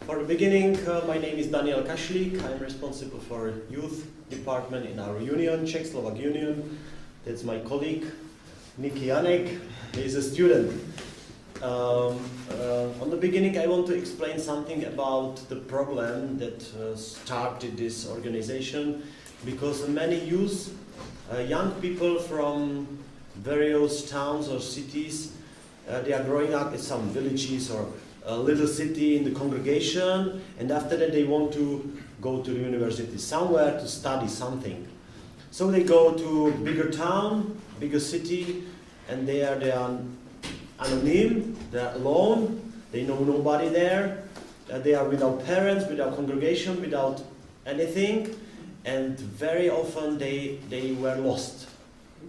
For the beginning, my name is Daniel Kašlík. I'm responsible for youth department in our union, Czech-Slovakian Union. That's my colleague, Niky Janek. He's a student. On the beginning, I want to explain something about the problem that started this organization, because many youth, young people from various towns or cities, they are growing up in some villages or a little city in the congregation, and after that they want to go to the university somewhere to study something. So they go to bigger town, bigger city, and they are anonym, they are alone, they know nobody there, they are without parents, without congregation, without anything, and very often they were lost.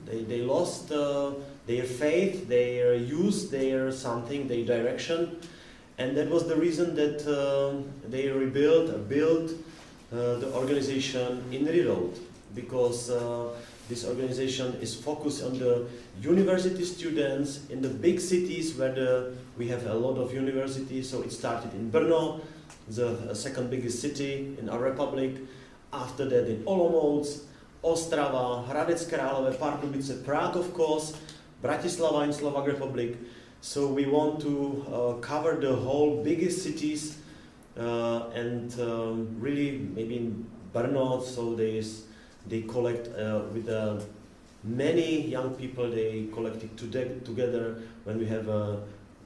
They lost their faith, their youth, their something, their direction. And that was the reason that they built the organization INRIroad, because this organization is focused on the university students in the big cities where we have a lot of universities. So it started in Brno, the second biggest city in our republic. After that in Olomouc, Ostrava, Hradec Králové, Pardubice, Prague of course, Bratislava in Slovak Republic. So we want to cover the whole biggest cities and really maybe in Brno, so they collect with many young people, they collected together when we have a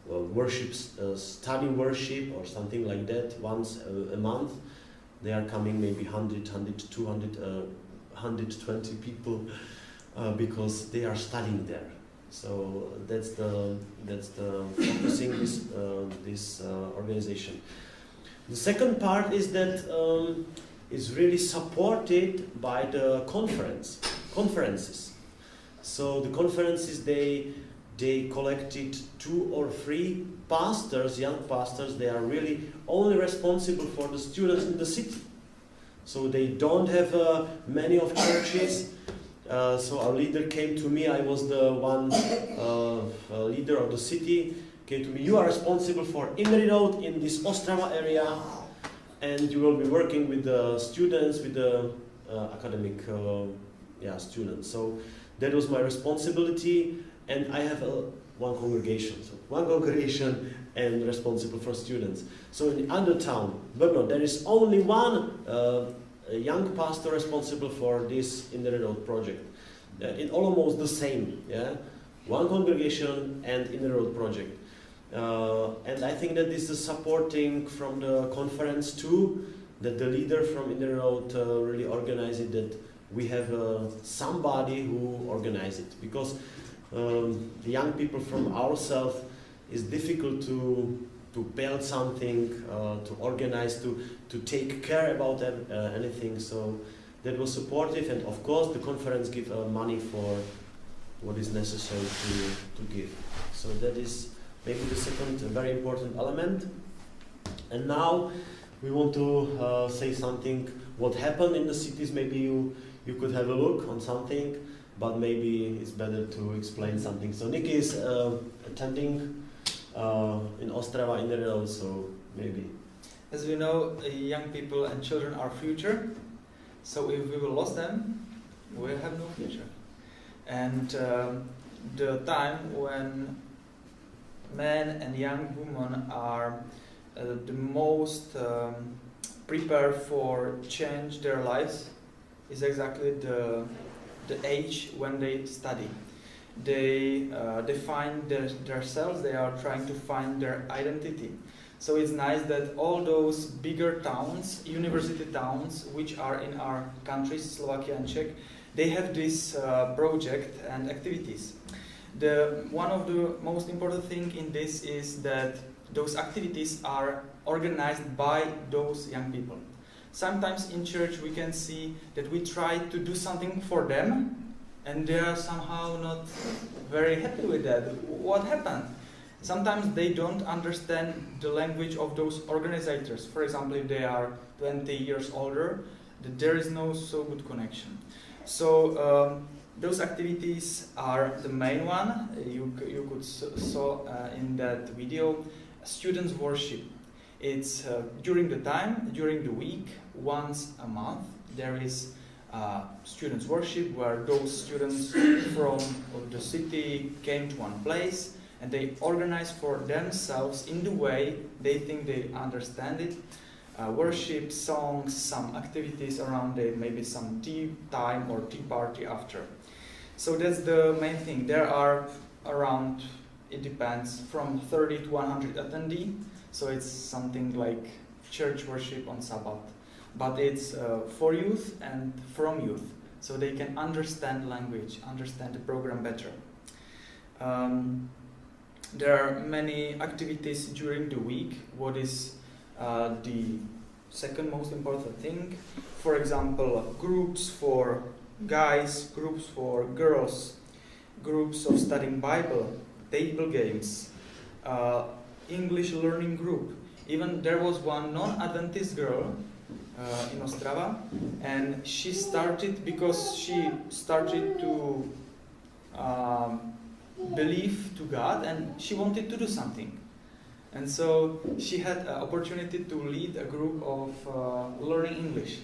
worship, study worship or something like that once a month. They are coming maybe 100, 200, 120 people because they are studying there. So that's the focusing this organization. The second part is that is really supported by the conferences. So the conferences they collected 2 or 3 pastors, young pastors. They are really only responsible for the students in the city. So they don't have many of churches. So our leader came to me, I was the one leader of the city, came to me, you are responsible for INRIroad in this Ostrava area, and you will be working with the students, with the academic students. So that was my responsibility, and I have one congregation. So one congregation and responsible for students. So in the other town, Brno, there is only one a young pastor responsible for this INRIroad project. In almost the same, one congregation and INRIroad project. And I think that this is supporting from the conference too, that the leader from INRIroad really organized it, that we have somebody who organized it. Because the young people from ourselves is difficult to build something, to organize, to take care about anything. So that was supportive, and of course the conference give money for what is necessary to give. So that is maybe the second very important element. And now we want to say something what happened in the cities. Maybe you could have a look on something, but maybe it's better to explain something. So Niky is attending in Ostrava INRIroad, so maybe. As we know, young people and children are future. So if we will lose them, we have no future. And the time when men and young women are the most prepared for change their lives is exactly the age when they study. They find themselves, they are trying to find their identity. So it's nice that all those bigger towns, university towns, which are in our countries, Slovakia and Czech, they have this project and activities. One of the most important thing in this is that those activities are organized by those young people. Sometimes in church we can see that we try to do something for them, and they are somehow not very happy with that. What happened? Sometimes they don't understand the language of those organizers. For example, if they are 20 years older, there is no so good connection. So those activities are the main one. You could saw in that video, students worship. It's during the week, once a month, there is students' worship, where those students from the city came to one place and they organize for themselves in the way they think they understand it. Worship, songs, some activities around it, maybe some tea time or tea party after. So that's the main thing. There are around, it depends, from 30 to 100 attendees. So it's something like church worship on Sabbath. But it's for youth and from youth. So they can understand language, understand the program better. There are many activities during the week. What is the second most important thing? For example, groups for guys, groups for girls, groups of studying Bible, table games, English learning group. Even there was one non-Adventist girl in Ostrava, and she started because she started to believe to God and she wanted to do something. And so she had an opportunity to lead a group of learning English.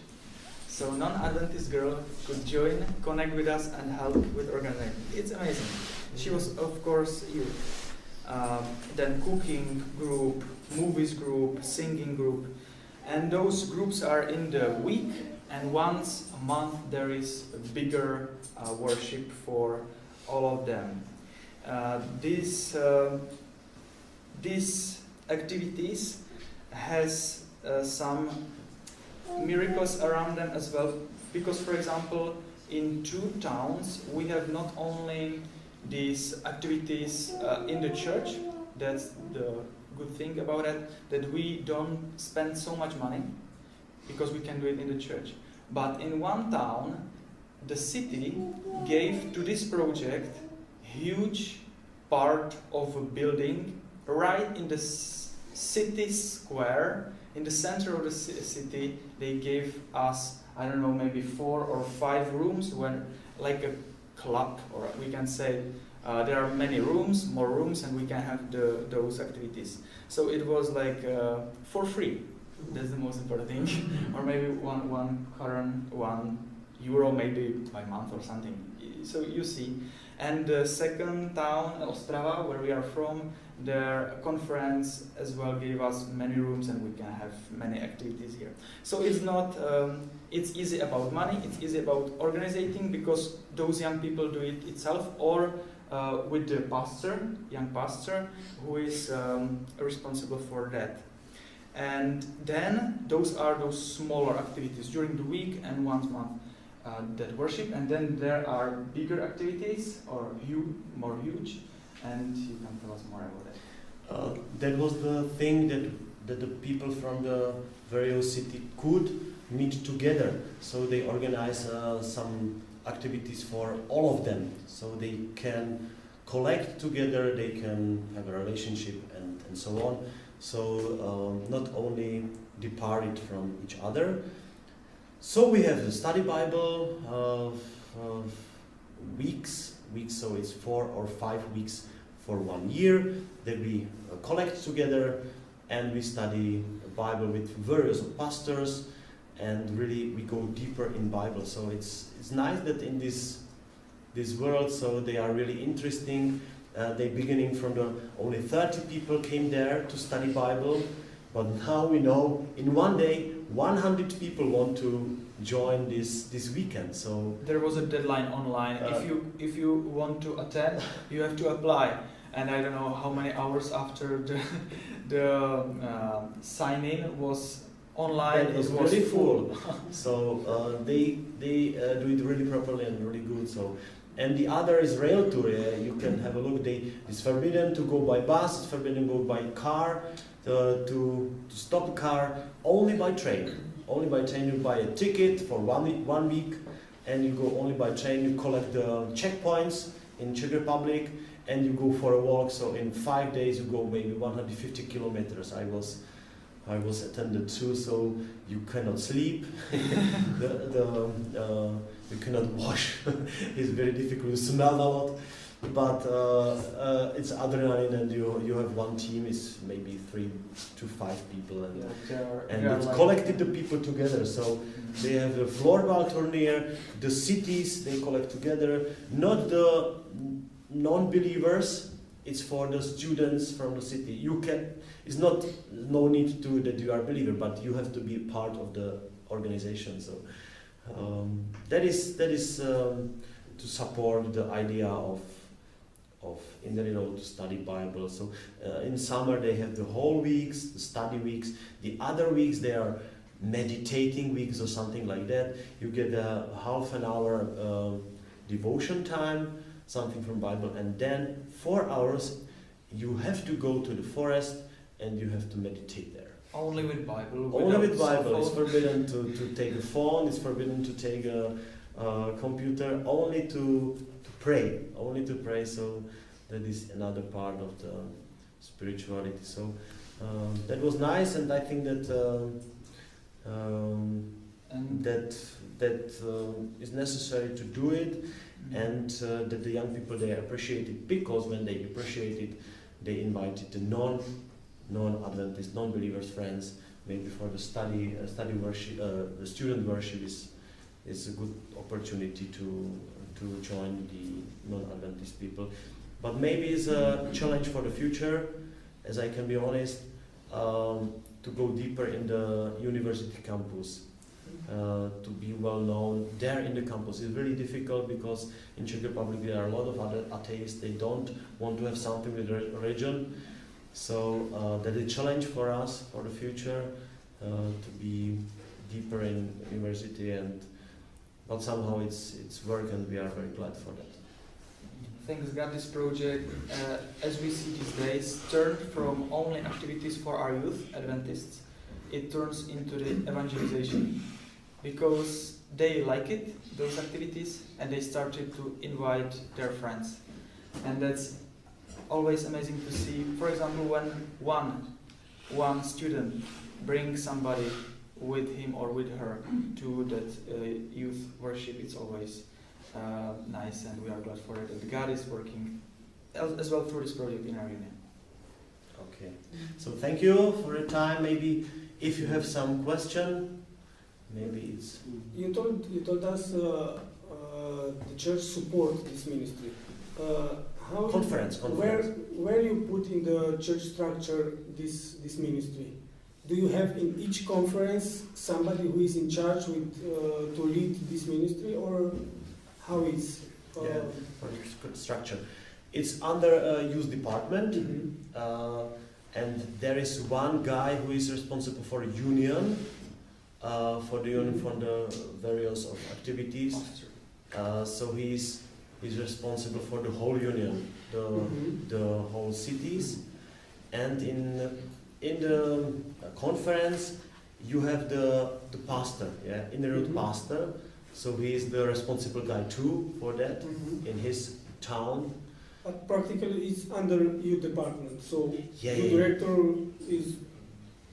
So non-Adventist girl could join, connect with us and help with organizing. It's amazing. She was of course youth. Then cooking group, movies group, singing group. And those groups are in the week, and once a month there is a bigger worship for all of them. These activities has some miracles around them as well, because for example in 2 towns we have not only these activities in the church. That's the good thing about it, that we don't spend so much money because we can do it in the church. But in one town the city gave to this project huge part of a building right in the city square, in the center of the city. They gave us, I don't know, maybe 4 or 5 rooms, where like a club, or we can say there are many rooms, more rooms, and we can have those activities. So it was like for free. That's the most important thing. Or maybe one euro maybe by month or something. So you see. And the second town, Ostrava, where we are from, their conference as well gave us many rooms and we can have many activities here. So it's not, it's easy about money, it's easy about organizing, because those young people do it itself, or with the pastor, young pastor, who is responsible for that. And then those are those smaller activities during the week and once a month. That worship, and then there are bigger activities or more huge, and you can tell us more about that. That was the thing that the people from the various city could meet together. So they organize some activities for all of them, so they can collect together, they can have a relationship and so on. So not only departed from each other. So we have the study Bible weeks, so it's 4 or 5 weeks for 1 year that we collect together, and we study the Bible with various pastors, and really we go deeper in Bible. So it's nice that in this world, so they are really interesting. They beginning from only 30 people came there to study Bible, but now we know in one day 100 people want to join this weekend. So there was a deadline online. If you want to attend, you have to apply. And I don't know how many hours after the sign-in was online, it was really full. So they do it really properly and really good. So. And the other is rail tour. You can have a look. It's forbidden to go by bus. It's forbidden to go by car. To stop a car, only by train. Only by train. You buy a ticket for 1 week, and you go only by train. You collect the checkpoints in Czech Republic, and you go for a walk. So in 5 days you go maybe 150 kilometers. I was attended too. So you cannot sleep. You cannot wash. It's very difficult. You smell a lot. but it's adrenaline, and you have one team is maybe 3 to 5 people, and it's like collected the people together. So they have a floorball tournament. The cities they collect together, not the non-believers. It's for the students from the city. You can. It's not no need to that you are a believer, but you have to be part of the organization. So that is to support the idea of INRIroad to study Bible. So in summer they have the whole weeks, the study weeks. The other weeks they are meditating weeks or something like that. You get a half an hour devotion time, something from Bible, and then 4 hours you have to go to the forest and you have to meditate there. Only with Bible. Only with Bible. It's forbidden to take a phone. It's forbidden to take a computer. Only to pray. Only to pray. So that is another part of the spirituality. So that was nice, and I think that that is necessary to do it, and that the young people they appreciate it, because when they appreciate it, they invited the non-Adventist, non-believers friends, maybe for the study worship, the student worship is a good opportunity to join the non-Adventist people. But maybe it's a challenge for the future, as I can be honest, to go deeper in the university campus, to be well known there in the campus. It's really difficult because in Czech Republic there are a lot of other atheists. They don't want to have something with religion. So that is a challenge for us for the future, to be deeper in university, but somehow it's work, and we are very glad for that. Thanks God, this project, as we see these days, turned from only activities for our youth, Adventists, it turns into the evangelization, because they like it, those activities, and they started to invite their friends. And that's always amazing to see. For example, when one student brings somebody with him or with her to that youth worship, it's always nice, and we are glad for it. And God is working as well through this project in our union. Okay, so thank you for your time. Maybe if you have some question, maybe it's. You told us the church support this ministry. How Conference. Where you put in the church structure this ministry? Do you have in each conference somebody who is in charge with to lead this ministry, or how is? Structure. It's under a youth department, and there is one guy who is responsible for union, for the various of activities. So he's responsible for the whole union, the whole cities, and in the conference you have the pastor, INRIroad pastor. So he is the responsible guy too for that in his town. But practically it's under youth department, so the director is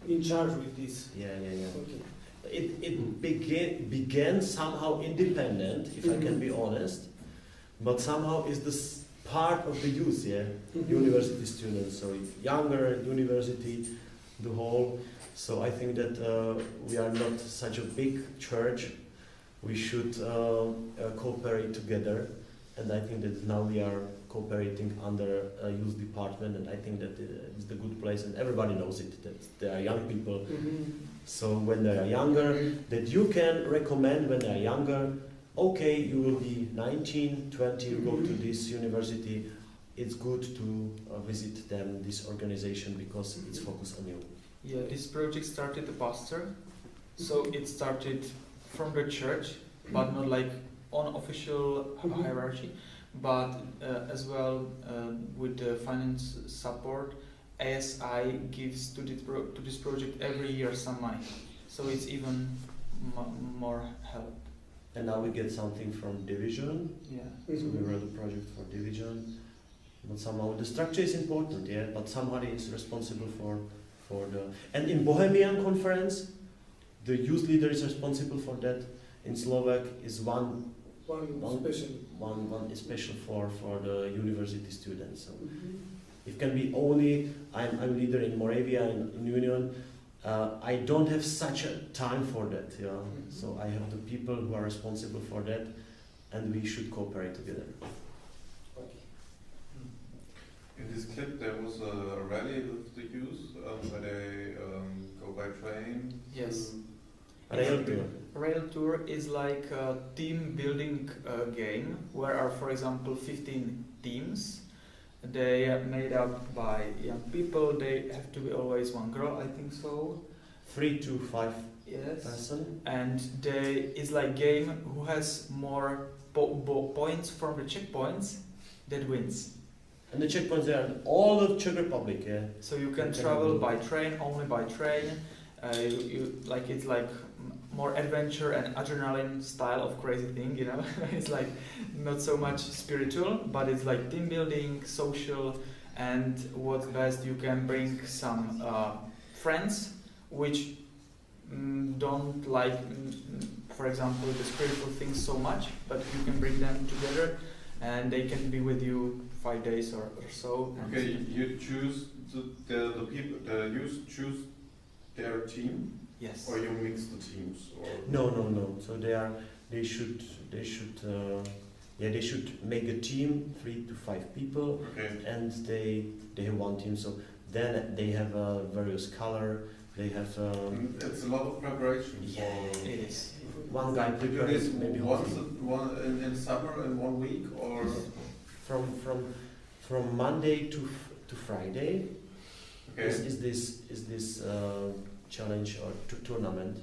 in charge with this. Okay. It began somehow independent, if I can be honest, but somehow is this part of the youth, university students, so younger university, the whole. So I think that we are not such a big church. We should cooperate together, and I think that now we are cooperating under a youth department, and I think that it's the good place, and everybody knows it, that there are young people. So when they are younger, that you can recommend when they are younger, okay, you will be 19, 20, you go to this university, it's good to visit them, this organization, because it's focused on you. Yeah, this project started the pastor, so it started from the church, but not like on official hierarchy, but as well with the finance support. ASI gives to this project every year some money, so it's even more help. And now we get something from division. So we wrote a project for division, but somehow the structure is important, but somebody is responsible for the. And in Bohemian conference, the youth leader is responsible for that. In Slovak is one One special. One is special for the university students. So it can be only, I'm leader in Moravia in Union. I don't have such a time for that, yeah. So I have the people who are responsible for that, and we should cooperate together. In this clip, there was a rally with the youth where they go by train. Yes. Rail tour. Rail tour is like a team building game where are, for example, 15 teams. They are made up by young people. They have to be always one girl, I think so. 3 to 5 Yes. person. And it's like game who has more points from the checkpoints that wins. And the checkpoints are all of Czech Republic, yeah. So you can travel by train, only by train. It's like more adventure and adrenaline style of crazy thing, you know. It's like not so much spiritual, but it's like team building, social, and what's best, you can bring some friends which don't like, for example, the spiritual things so much, but you can bring them together and they can be with you 5 days or so. Okay, you choose the people, the youth choose their team, Yes. or you mix the teams, or No. So they should make a team, 3 to 5 people, okay. and they have one team. So then they have various color. They have It's a lot of preparation. yeah. It is. One guy You do prepares this maybe once half in summer in 1 week, or from Monday to Friday. okay. Is this challenge or tournament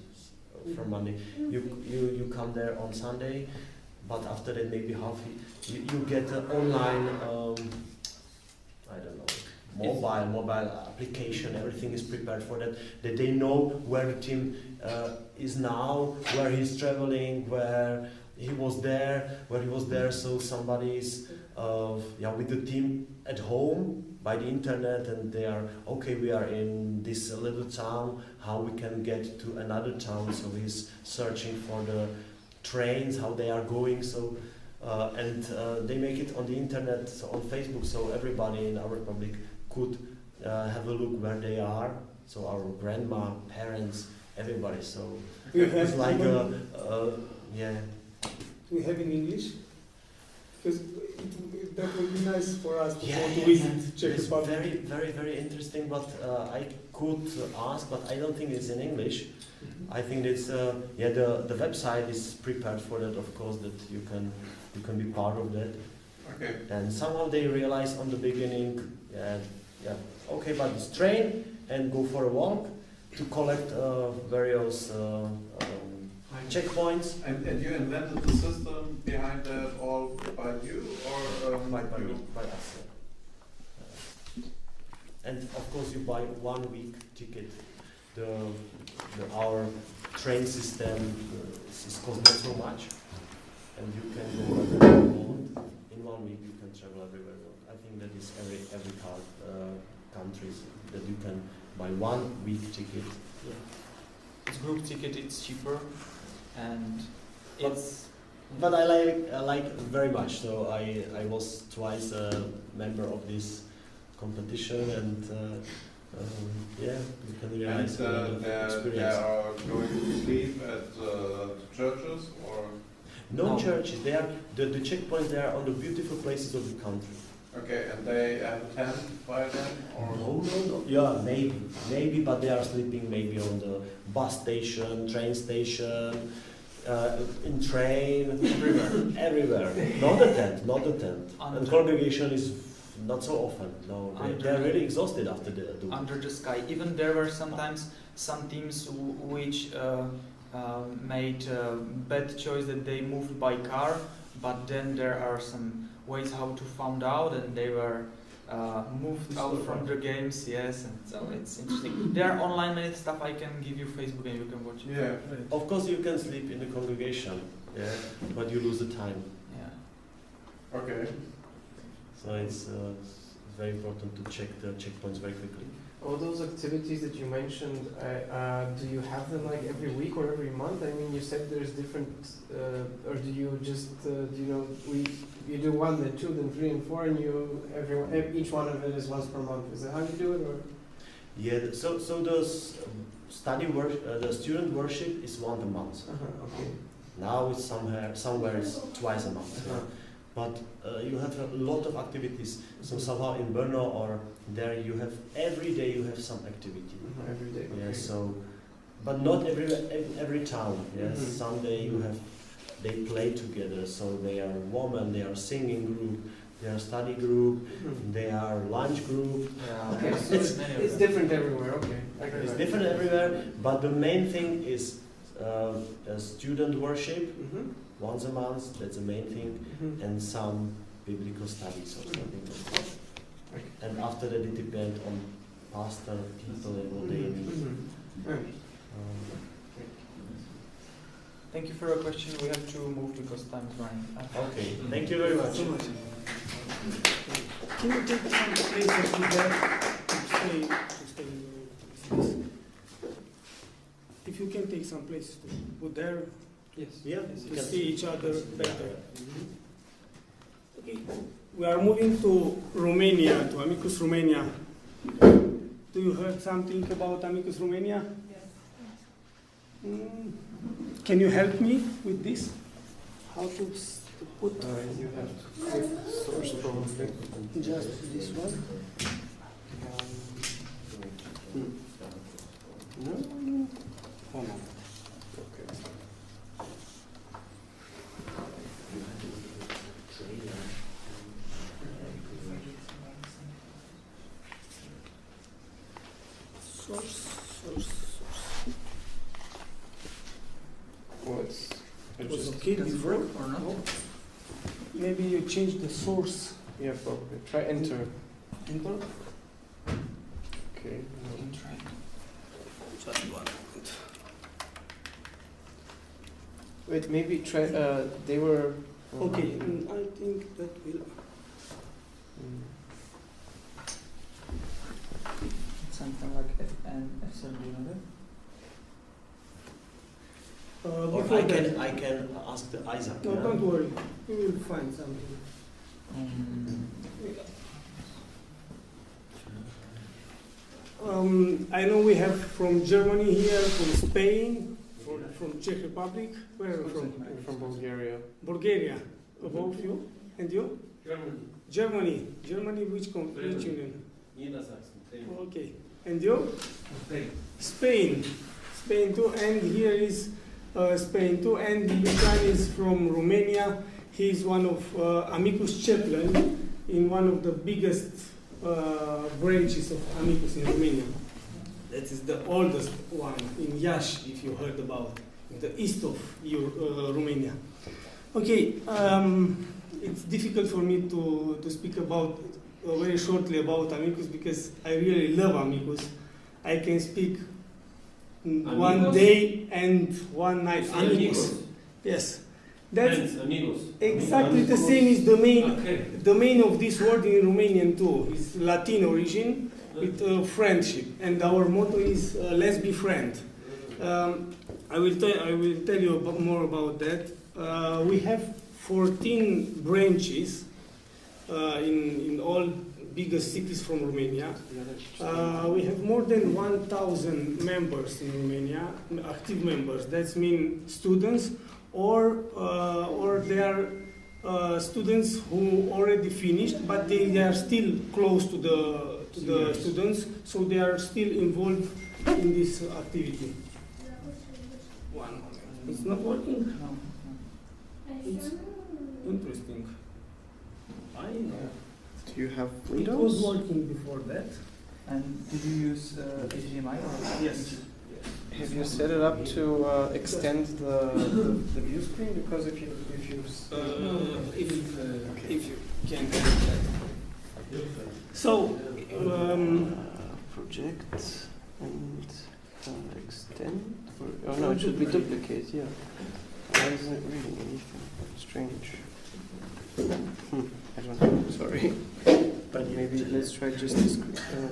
from Monday? You come there on Sunday, but after that maybe half you get an online I don't know, mobile application. Everything is prepared for that. That they know where the team is now, where he's traveling, where he was there. So somebody is with the team at home by the internet, and they are okay. We are in this little town. How we can get to another town? So he's searching for the trains, how they are going. So they make it on the internet, so on Facebook, so everybody in our republic could have a look where they are. So our grandma, parents, everybody. So it's like yeah. We have in English, because that would be nice for us to go to Yeah. visit Czech It's Republic. very, very, very interesting. But I could ask, but I don't think it's in English. I think it's the website is prepared for that, of course, that you can be part of that. Okay. And somehow they realize on the beginning, okay, but it's train and go for a walk to collect various checkpoints. And you invented the system behind that all by you, or By us. And of course you buy 1 week ticket. Our train system costs not so much, and you can go wherever you want. In 1 week you can travel everywhere you want. I think that is every countries that you can buy 1 week ticket. It's group ticket, it's cheaper, and it's. But I like very much. So I was twice a member of this competition, and you can realize a lot of they experience. are going to sleep at churches, or No churches. They are the checkpoints. They are on the beautiful places of the country. okay, and they have a tent by them, or No. Yeah, maybe, but they are sleeping maybe on the bus station, train station, in train, everywhere. Not a tent. And congregation is not so often. No, they are really exhausted after the Under the sky. Even there were sometimes some teams which made a bad choice that they moved by car, but then there are some ways how to find out, and they were moved out from the games. Yes, and so it's interesting. There are online many stuff. I can give you Facebook and you can watch it. yeah. Of course, you can sleep in the congregation, but you lose the time. Yeah. Okay. So it's very important to check the checkpoints very quickly. All those activities that you mentioned, do you have them like every week or every month? I mean, you said there's different, or do you just, you do 1, then 2, then 3, and 4, and each one of it is once per month. Is that how you do it, or? Yeah. So the the student worship is once a month. Okay. Now it's somewhere it's twice a month. But you have a lot of activities. So somehow in Brno or there you have every day you have some activity. Every day. Yeah. Okay. So, but not every town. Yes. Sunday you have they play together. So they are women. They are singing group. They are study group. They are lunch group. Okay. So it's different everywhere. Okay. It's different everywhere. But the main thing is a student worship. Once a month, that's the main thing, and some biblical studies or something like that. And after that, it depends on pastor, people, and what they need. Thank you for your question. We have to move because time is running. Okay, thank you very much. Can you take some places with that to stay in this? If you can take some places to put there. Yes. Yeah, To see each other better. Okay, we are moving to Romania, to AMiCUS Romania. Do you heard something about AMiCUS Romania? Yes. Can you help me with this? How to put? You have to click source probably. Just this one. No. Hold on. Okay. Source. It was just okay before or not? No? Maybe you change the source. Yeah, probably. Try enter. Enter. Okay. Try. Just one. Wait, maybe try. They were. Okay, I think that will. Something like FN, SLD, Or I can ask the Isaac. No, yeah? don't worry. We will find something. I know we have from Germany here, from Spain, from Czech Republic. Where are you from? From Bulgaria. Bulgaria. Above you? And you? Germany. Germany, which union? Okay. And you? Spain. Spain too. And here is Spain too. And Lucian is from Romania. He is one of AMiCUS chaplain in one of the biggest branches of AMiCUS in Romania. That is the oldest one in Iași, if you heard about, in the east of Romania. Okay, it's difficult for me to speak about very shortly about AMiCUS because I really love AMiCUS. I can speak one day and one night. AMiCUS. Yes. That's exactly the same is the main of this word in Romanian too. It's Latin origin with friendship, and our motto is let's be friend. I will tell you more about that. We have 14 branches in all biggest cities from Romania. We have more than 1,000 members in Romania, active members. That means students, or they are students who already finished, but they are still close to the students, so they are still involved in this activity. One moment. It's not working? No. It's interesting. I know. Do you have It Windows? was working before that. And did you use HDMI or? Yes. Have you set it up to extend the view screen? Because if you If you can. So, project and extend. Oh no, it should be duplicate. Yeah. Why isn't it reading anything? Strange. I don't know. Sorry. But maybe let's try just this.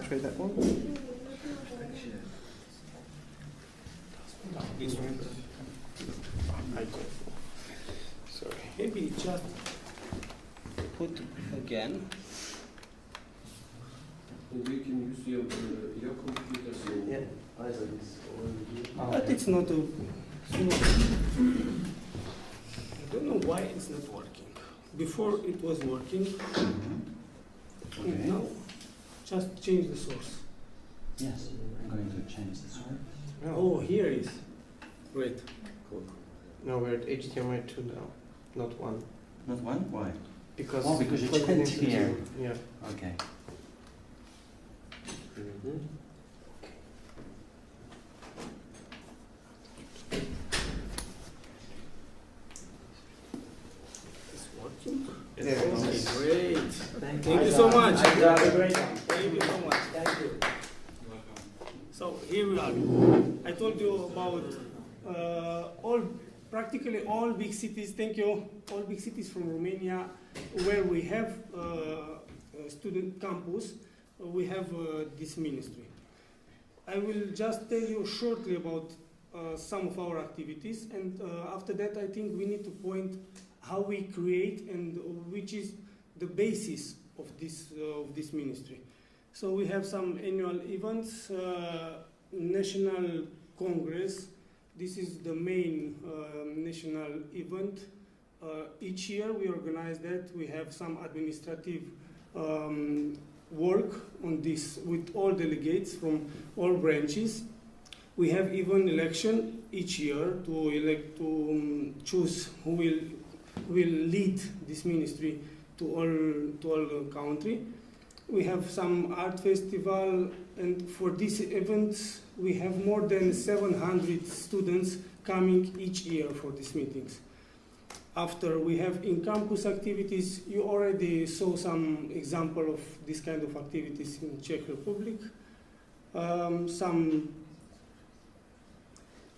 Try that one. this one. I go. Sorry. Maybe just put again. Maybe you can use your computer so Isaac is already. But it's not a. I don't know why it's not working. Before it was working. Okay. Now, just change the source. Yes, I'm going to change this one. Oh, here is. Great. Cool. No, we're at HTML 2 now, not 1. Not one? Why? Because Because you plugged it changed into here. 2. Yeah. Okay. It's working. There it is. Great. Thank Thank you so much. Great job. Thank you so much. Thank you. So here we are. I told you about practically all big cities. Thank you. All big cities from Romania, where we have a student campus, we have this ministry. I will just tell you shortly about some of our activities, and after that, I think we need to point how we create and which is the basis of this ministry. So we have some annual events, National Congress. This is the main national event. Each year we organize that. We have some administrative work on this with all delegates from all branches. We have even election each year to elect choose who will lead this ministry to all the country. We have some art festival, and for these events we have more than 700 students coming each year for these meetings. After we have in-campus activities, you already saw some example of this kind of activities in Czech Republic.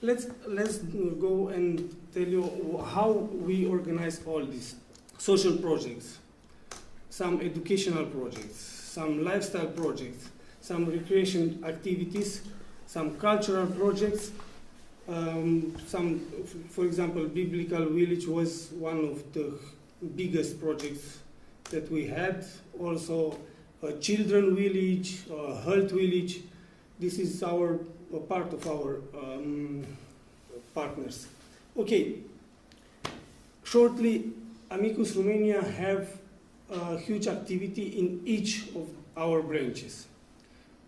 Let's go and tell you how we organize all these social projects, some educational projects, some lifestyle projects, some recreation activities, some cultural projects. For example, Biblical Village was one of the biggest projects that we had. Also, a children village, a health village. This is a part of our partners. Okay. Shortly, AMiCUS Romania have a huge activity in each of our branches.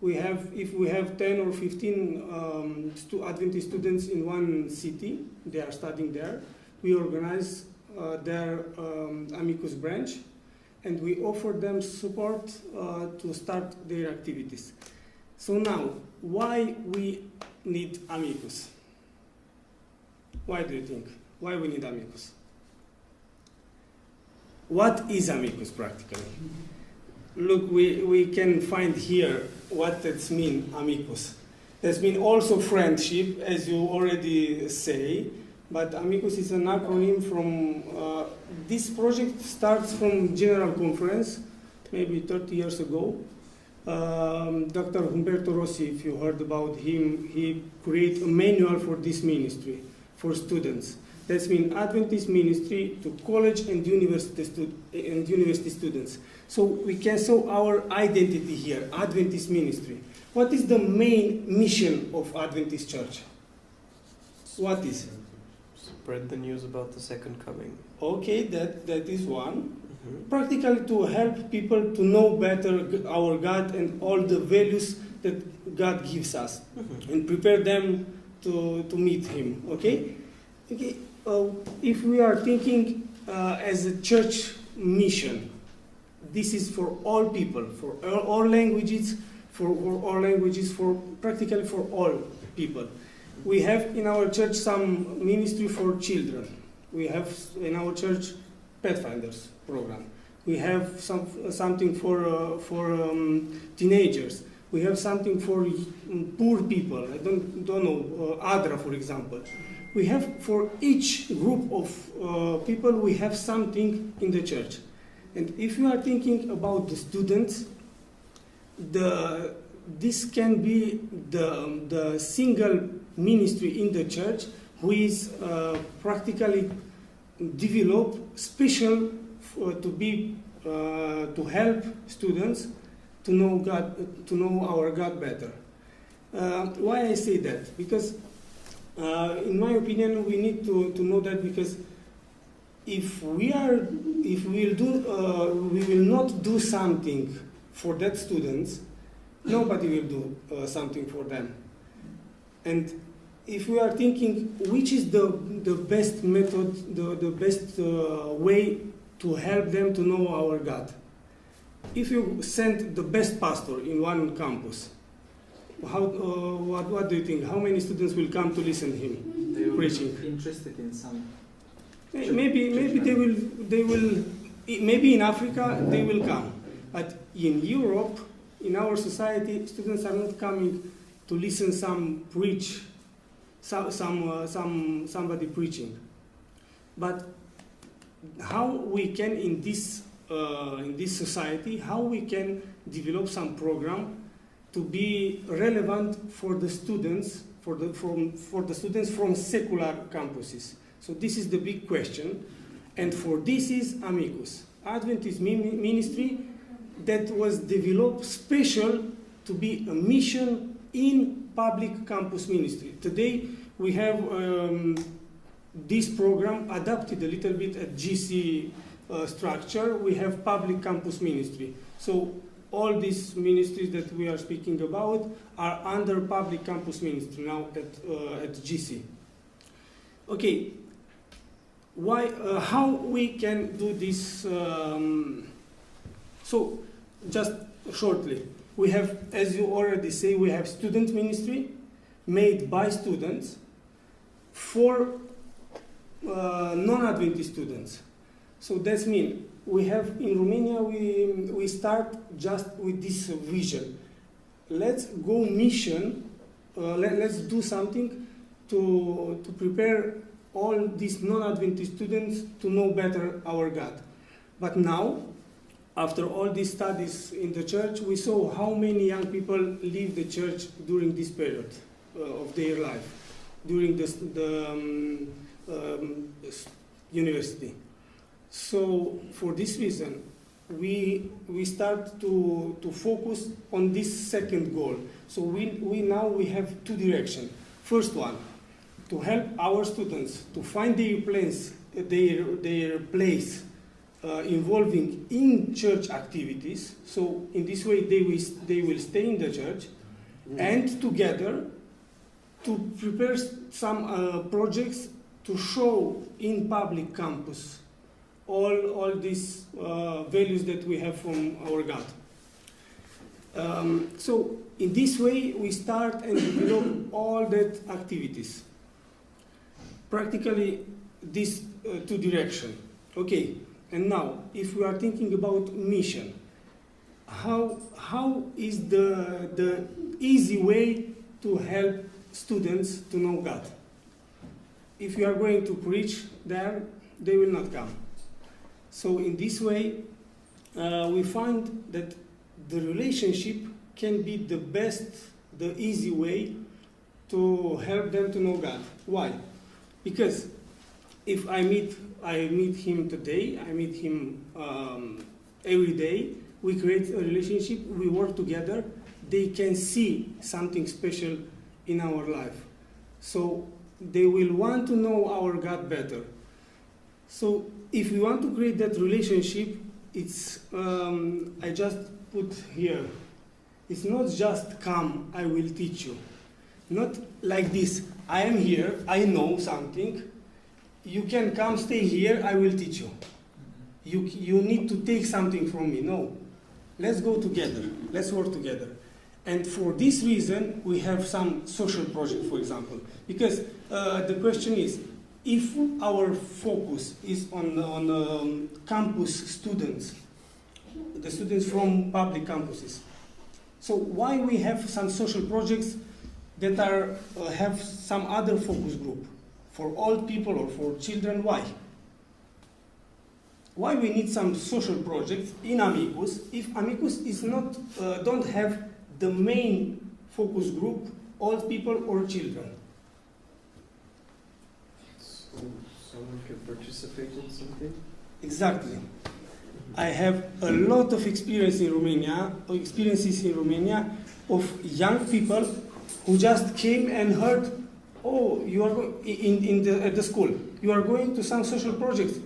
If we have 10 or 15 Adventist students in one city, they are studying there, we organize their AMiCUS branch, and we offer them support to start their activities. So now, why we need AMiCUS? Why do you think? Why we need AMiCUS? What is AMiCUS practically? Look, we can find here what that means, AMiCUS. That means also friendship, as you already say, but AMiCUS is an acronym from, this project starts from General Conference, maybe 30 years ago. Dr. Humberto Rossi, if you heard about him, he created a manual for this ministry, for students. That means Adventist ministry to college and university students. So we can show our identity here, Adventist ministry. What is the main mission of Adventist Church? What is? Spread the news about the second coming. Okay, that is one. Practically to help people to know better our God and all the values that God gives us, and prepare them to meet Him. Okay? Okay. If we are thinking as a church mission, this is for all people, for all languages, for practically for all people. We have in our church some ministry for children. We have in our church Pathfinders program. We have something for teenagers. We have something for poor people. I don't know, ADRA, for example. We have for each group of people, we have something in the church. And if you are thinking about the students, this can be the single ministry in the church who is practically developed special to help students to know God, to know our God better. Why I say that? Because in my opinion, we need to know that, because if we will not do something for that students, nobody will do something for them. And if we are thinking which is the best method, the best way to help them to know our God, if you send the best pastor in one campus, what do you think? How many students will come to listen to him preaching? Be interested in some. Maybe they will. Maybe in Africa they will come, but in Europe, in our society, students are not coming to listen somebody preaching. But how we can in this society, how we can develop some program to be relevant for the students, for the students from secular campuses. So this is the big question, and for this is AMiCUS, Adventist ministry that was developed special to be a mission in public campus ministry. Today we have this program adapted a little bit at GC structure. We have public campus ministry. So all these ministries that we are speaking about are under public campus ministry now at GC. Okay, why? How we can do this? So just shortly, we have, as you already say, we have student ministry made by students for non-Adventist students. So that means we have in Romania, we start just with this vision. Let's go mission, let's do something to prepare all these non-Adventist students to know better our God. But now, after all these studies in the church, we saw how many young people leave the church during this period of their life, during the university. So for this reason, we start to focus on this second goal. So we now have two directions. First one, to help our students to find their place involving in church activities. So in this way, they will stay in the church, and together to prepare some projects to show in public campus all these values that we have from our God. So in this way, we start and develop all that activities. Practically, these two directions. Okay, and now, if we are thinking about mission, how is the easy way to help students to know God? If you are going to preach there, they will not come. So in this way, we find that the relationship can be the best, the easy way to help them to know God. Why? Because if I meet him today, I meet him every day, we create a relationship, we work together, they can see something special in our life. So they will want to know our God better. So if we want to create that relationship, it's, I just put here, it's not just come, I will teach you. Not like this, I am here, I know something, you can come, stay here, I will teach you. You need to take something from me. No, let's go together, let's work together. And for this reason, we have some social projects, for example. Because the question is, if our focus is on campus students, the students from public campuses, so why we have some social projects that have some other focus group? For old people or for children, why? Why we need some social projects in AMiCUS if AMiCUS is not, don't have the main focus group, old people or children? Someone can participate in something? Exactly. I have a lot of experiences in Romania of young people who just came and heard, oh, you are at the school, you are going to some social projects.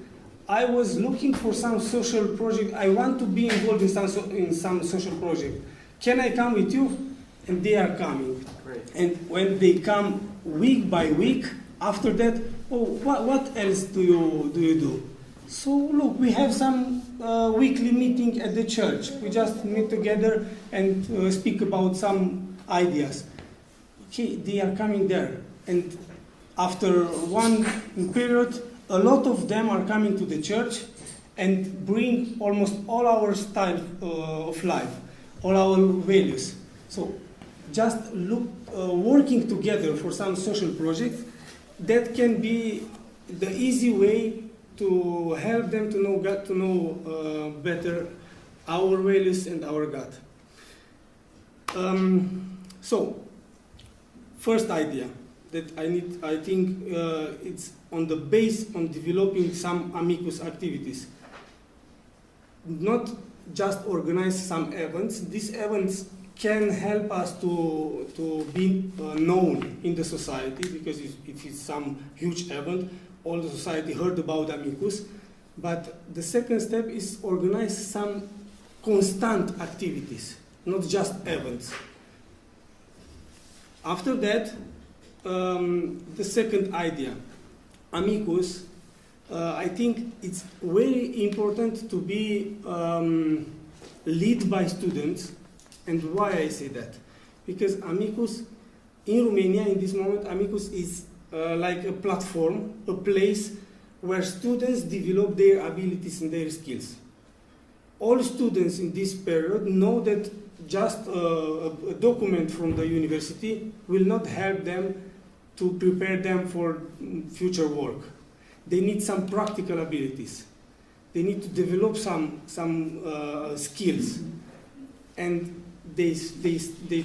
I was looking for some social project. I want to be involved in some social project. Can I come with you? And they are coming. Great. And when they come week by week, after that, oh, what else do you do? So look, we have some weekly meeting at the church. We just meet together and speak about some ideas. Okay, they are coming there. And after one period, a lot of them are coming to the church and bring almost all our style of life, all our values. So just look, working together for some social projects, that can be the easy way to help them to know God, to know better our values and our God. So, first idea that I think it's on the base on developing some AMiCUS activities. Not just organize some events. These events can help us to be known in the society, because if it's some huge event, all the society heard about AMiCUS. But the second step is organize some constant activities, not just events. After that, the second idea, AMiCUS, I think it's very important to be led by students. And why I say that? Because AMiCUS, in Romania, in this moment, AMiCUS is like a platform, a place where students develop their abilities and their skills. All students in this period know that just a document from the university will not help them to prepare them for future work. They need some practical abilities. They need to develop some skills. And they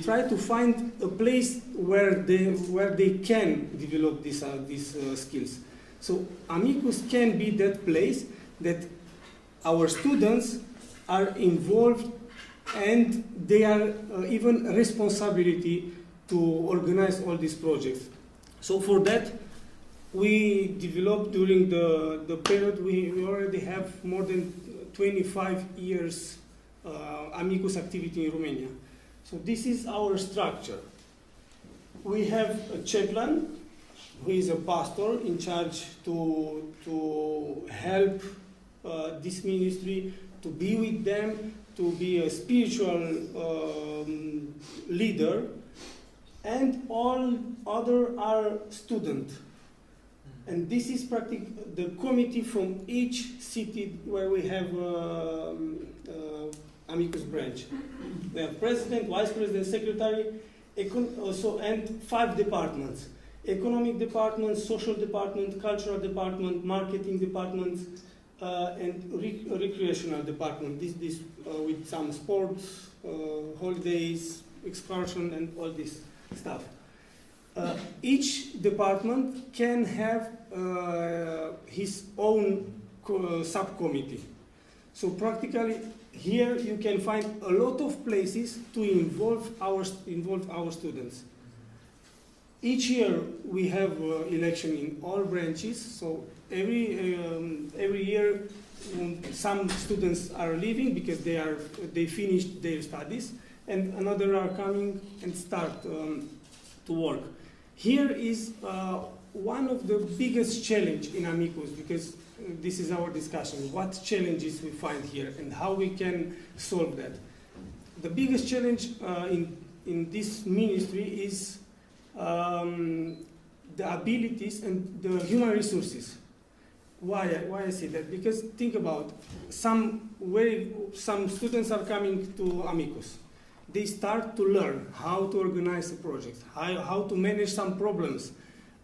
try to find a place where they can develop these skills. So AMiCUS can be that place that our students are involved, and they are even responsibility to organize all these projects. So for that, we developed during the period, we already have more than 25 years AMiCUS activity in Romania. So this is our structure. We have a chaplain, who is a pastor in charge to help this ministry, to be with them, to be a spiritual leader, and all other are students. And this is practically the committee from each city where we have AMiCUS branch. We have president, vice president, secretary, and 5 departments: economic department, social department, cultural department, marketing department, and recreational department. This with some sports, holidays, excursion, and all this stuff. Each department can have his own subcommittee. So practically, here you can find a lot of places to involve our students. Each year we have election in all branches. So every year some students are leaving because they finished their studies, and another are coming and start to work. Here is one of the biggest challenge in AMiCUS, because this is our discussion, what challenges we find here and how we can solve that. The biggest challenge in this ministry is the abilities and the human resources. Why I say that? Because think about some students are coming to AMiCUS. They start to learn how to organize a project, how to manage some problems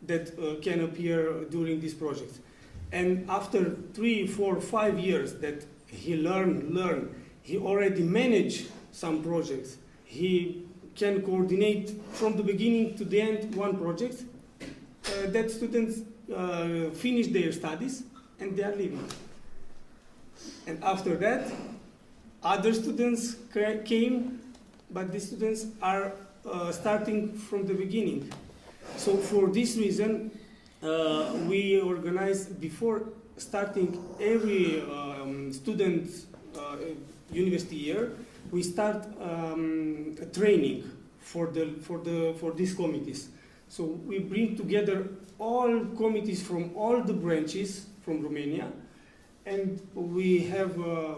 that can appear during this project. And after 3, 4, 5 years that he learn, he already managed some projects. He can coordinate from the beginning to the end one project. that students finish their studies and they are leaving. And after that, other students came, but the students are starting from the beginning. So for this reason, we organize, before starting every student university year, we start a training for these committees. So we bring together all committees from all the branches from Romania, and we have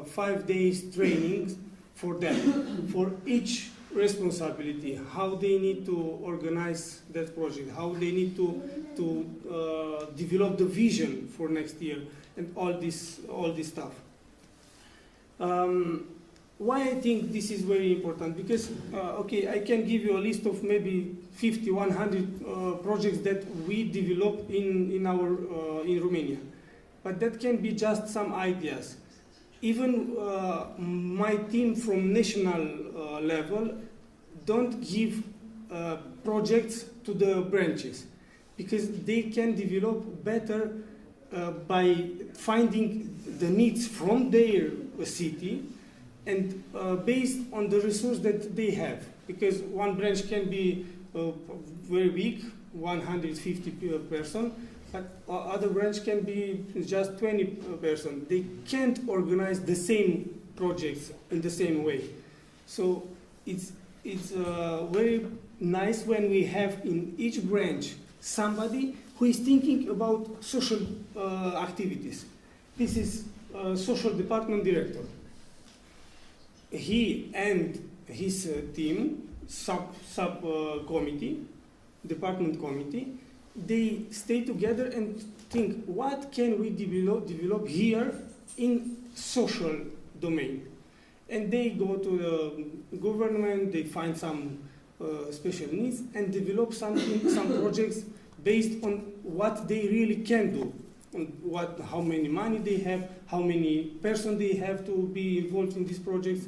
5 days training for them, for each responsibility, how they need to organize that project, how they need to develop the vision for next year, and all this stuff. Why I think this is very important? Because, okay, I can give you a list of maybe 50, 100 projects that we develop in Romania. But that can be just some ideas. Even my team from national level don't give projects to the branches, because they can develop better by finding the needs from their city and based on the resource that they have. Because one branch can be very big, 150 person, but other branch can be just 20 person. They can't organize the same projects in the same way. So it's very nice when we have in each branch somebody who is thinking about social activities. This is social department director. He and his team, committee, department committee, they stay together and think, what can we develop here in social domain? And they go to the government, they find some special needs and develop some projects based on what they really can do, on how many money they have, how many persons they have to be involved in these projects,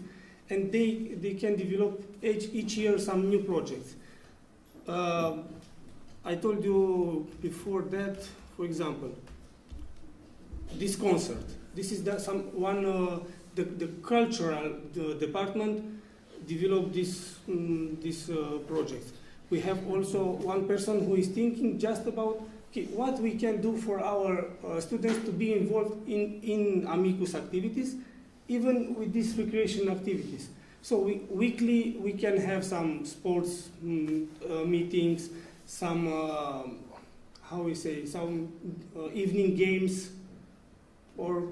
and they can develop each year some new projects. I told you before that, for example, this concert. This is the cultural department developed this project. We have also one person who is thinking just about what we can do for our students to be involved in AMiCUS activities, even with these recreation activities. So weekly we can have some sports meetings, some some evening games, or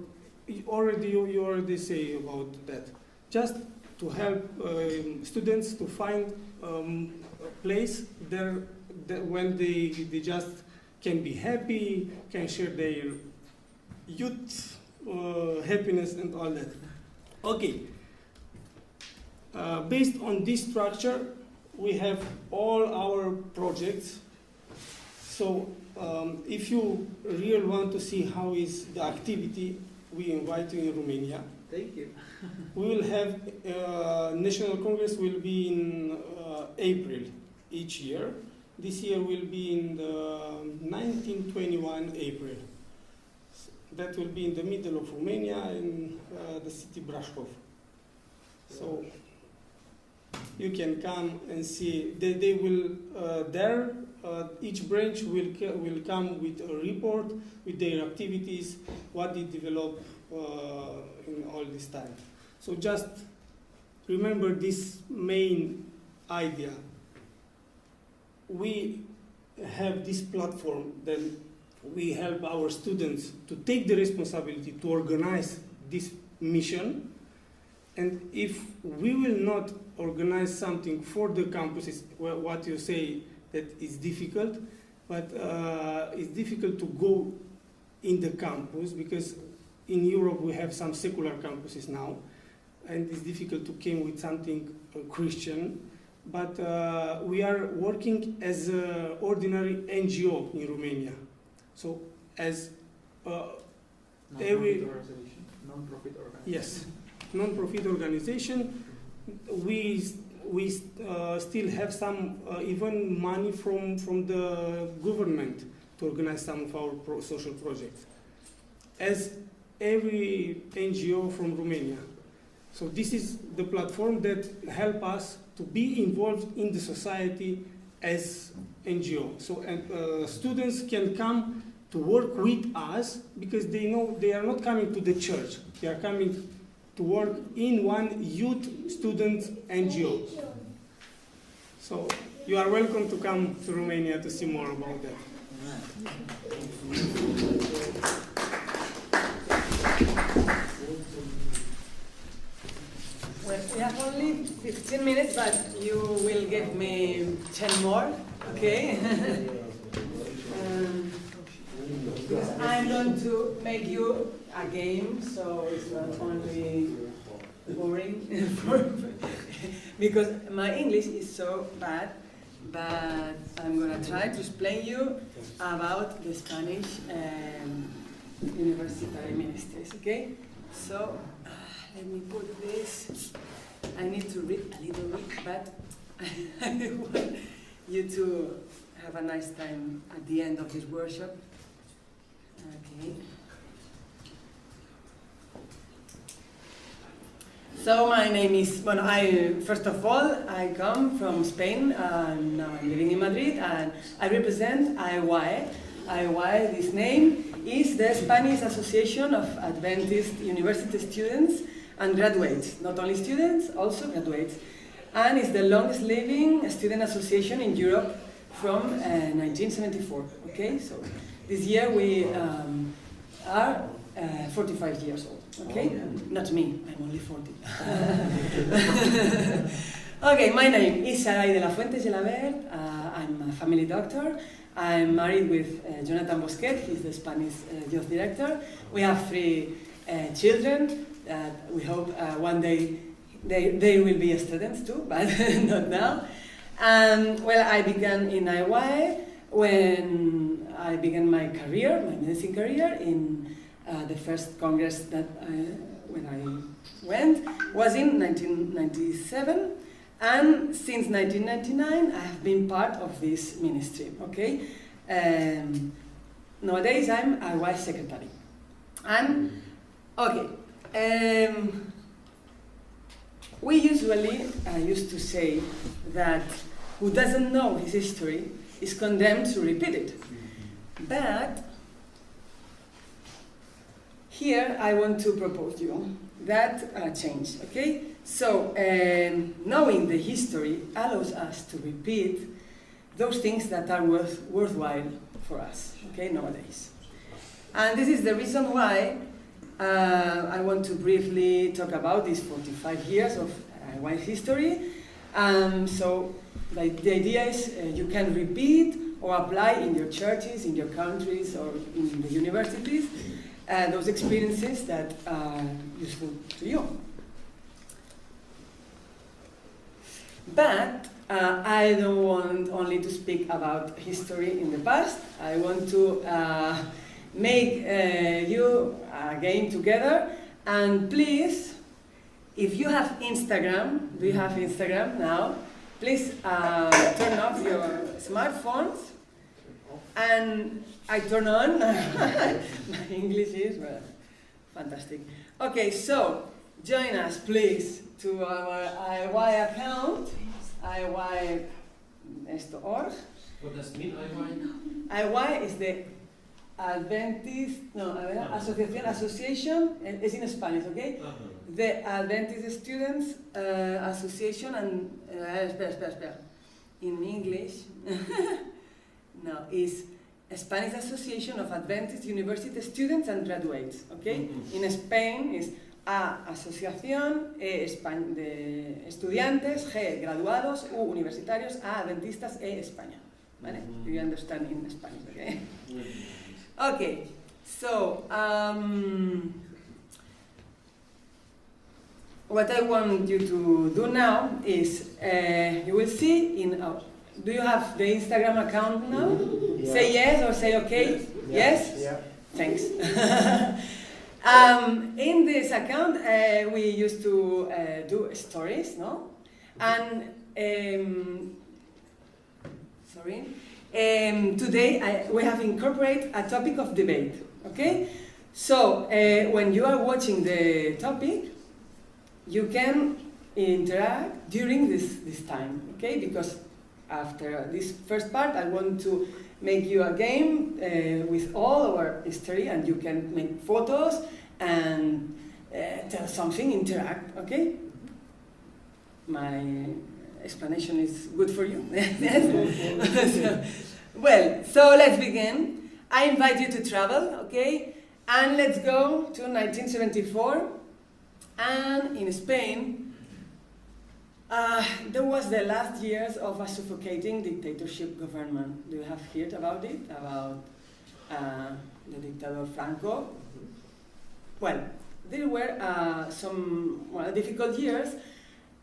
you already say about that. Just to help students to find a place there that when they just can be happy, can share their youth happiness and all that. Okay. Based on this structure, we have all our projects. So if you really want to see how is the activity, we invite you in Romania. Thank you. We will have National Congress will be in April each year. This year will be in the 1921 April. That will be in the middle of Romania in the city Brașov. So you can come and see. They will each branch will come with a report with their activities, what they develop in all this time. So just remember this main idea. We have this platform that we help our students to take the responsibility to organize this mission. And if we will not organize something for the campuses, well, what you say that is difficult, but it's difficult to go in the campus because in Europe we have some secular campuses now, and it's difficult to come with something Christian. But we are working as an ordinary NGO in Romania. So as every non-profit organization. Yes, non-profit organization. We still have some even money from the government to organize some of our social projects, as every NGO from Romania. So this is the platform that help us to be involved in the society as NGO. So students can come to work with us because they know they are not coming to the church. They are coming to work in one youth student NGO. So you are welcome to come to Romania to see more about that. Well, we have only 15 minutes, but you will give me 10 more, okay? Because I'm going to make you a game, so it's not only boring. Because my English is so bad, but I'm going to try to explain you about the Spanish university ministries, okay? So, let me put this. I need to read a little bit, but I want you to have a nice time at the end of this workshop. Okay. So my name is, first of all, I come from Spain, and now I'm living in Madrid, and I represent AEGUAE. AEGUAE, this name, is the Spanish Association of Adventist University Students and Graduates. Not only students, also graduates. And it's the longest living student association in Europe from 1974. Okay, so this year we are 45 years old. Okay, not me, I'm only 40. Okay, my name is Sarai de la Fuente Gelabert. I'm a family doctor. I'm married with Jonathan Bosquet, he's the Spanish youth director. We have 3 children that we hope one day they will be students too, but not now. Well, I began in AEGUAE when I began my career, my medicine career, in the first congress that when I went was in 1997. And since 1999, I have been part of this ministry, okay? Nowadays, I'm AEGUAE secretary. And, okay, we usually used to say that who doesn't know his history is condemned to repeat it. But here I want to propose you that change, okay? So, knowing the history allows us to repeat those things that are worthwhile for us, okay, nowadays. And this is the reason why I want to briefly talk about these 45 years of AEGUAE history. So, the idea is you can repeat or apply in your churches, in your countries, or in the universities, those experiences that are useful to you. But I don't want only to speak about history in the past. I want to make you a game together. And please, if you have Instagram, do you have Instagram now? Please turn off your smartphones. And I turn on. My English is fantastic. Okay, so join us, please, to our AEGUAE account, AEGUAE.org. What does it mean, AEGUAE? AEGUAE is the Association, it's in Spanish, okay? The Adventist Students Association, and espera. In English, no, is Spanish Association of Adventist University Students and Graduates, okay? In Spain is Asociación de Estudiantes, G, Graduados, U, Universitarios, A, Adventistas, E, España, ¿vale? You understand in Spanish, okay? Okay, so, what I want you to do now is, you will see in our, do you have the Instagram account now? Yeah. Say yes or say okay? Yes? Yeah. Thanks. In this account, we used to do stories, no? And, Today we have incorporated a topic of debate, okay? So when you are watching the topic, you can interact during this time, okay? Because after this first part, I want to make you a game with all our history, and you can make photos and tell something, interact, okay? My explanation is good for you? So let's begin. I invite you to travel, okay? And let's go to 1974. And in Spain, there was the last years of a suffocating dictatorship government. Do you have heard about it? About the dictator Franco? Well, there were some difficult years.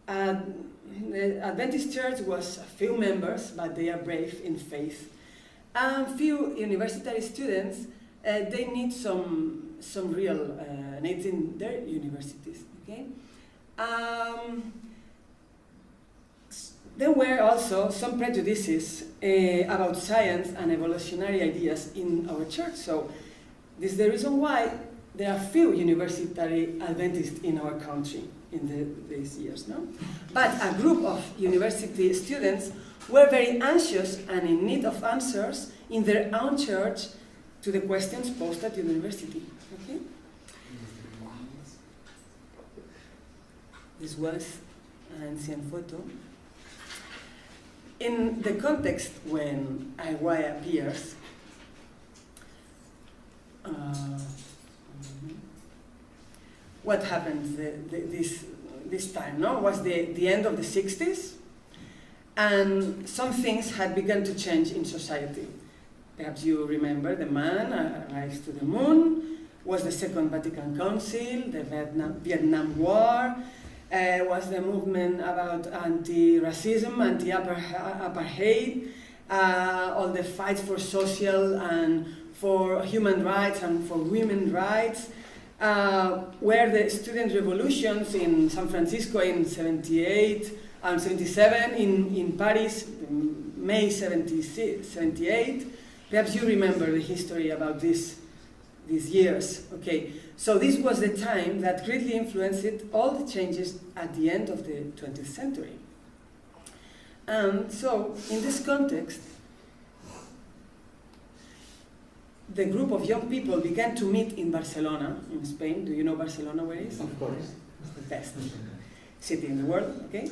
The Adventist Church was a few members, but they are brave in faith. Few university students, they need some real needs in their universities. Okay. There were also some prejudices about science and evolutionary ideas in our church. So this is the reason why there are few university Adventists in our country in these years, no? But a group of university students were very anxious and in need of answers in their own church to the questions posed at university. Okay? This was an ancient photo. In the context when AEGUAE appears, what happened this time? No, was the end of the 60s, and some things had begun to change in society. Perhaps you remember the man arrives to the moon, was the Second Vatican Council, the Vietnam War, was the movement about anti-racism, anti-apartheid, all the fights for social and for human rights and for women's rights, were the student revolutions in San Francisco in 78 and 77, in Paris, May 78. Perhaps you remember the history about these years. Okay, so this was the time that greatly influenced all the changes at the end of the 20th century. And so, in this context, the group of young people began to meet in Barcelona, in Spain. Do you know Barcelona where it is? Of course. It's the best city in the world, okay?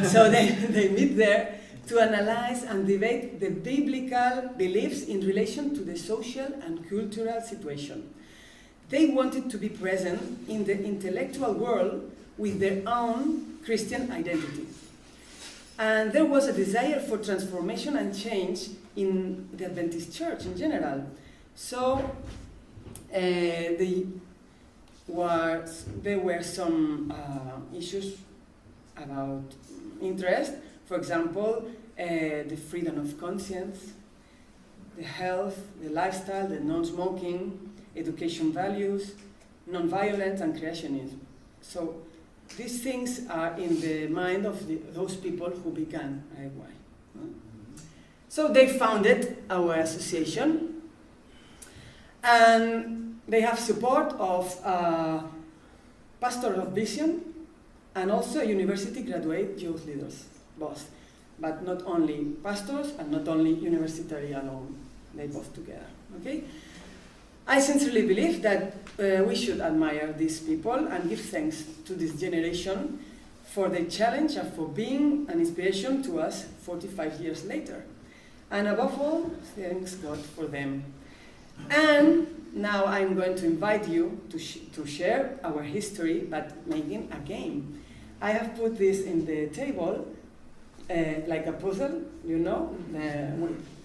So they meet there to analyze and debate the biblical beliefs in relation to the social and cultural situation. They wanted to be present in the intellectual world with their own Christian identity. And there was a desire for transformation and change in the Adventist Church in general. So there were some issues about interest. For example, the freedom of conscience, the health, the lifestyle, the non-smoking, education values, non-violence, and creationism. So these things are in the mind of those people who began AEGUAE. So they founded our association, and they have support of Pastor of Vision and also university graduate youth leaders, both. But not only pastors and not only university alone, they both together, okay? I sincerely believe that we should admire these people and give thanks to this generation for their challenge and for being an inspiration to us 45 years later. And above all, thanks God for them. And now I'm going to invite you to share our history, but making a game. I have put this in the table like a puzzle, you know,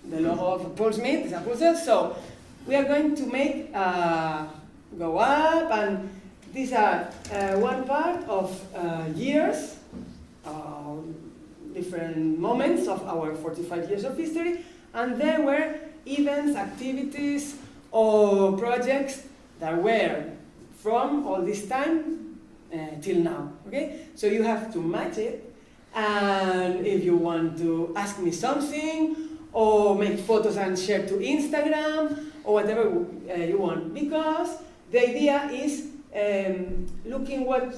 the logo of Paul Smith is a puzzle. So we are going to make go up, and these are one part of years, different moments of our 45 years of history, and there were events, activities, or projects that were from all this time till now, okay? So you have to match it, and if you want to ask me something, or make photos and share to Instagram, or whatever you want. Because the idea is looking what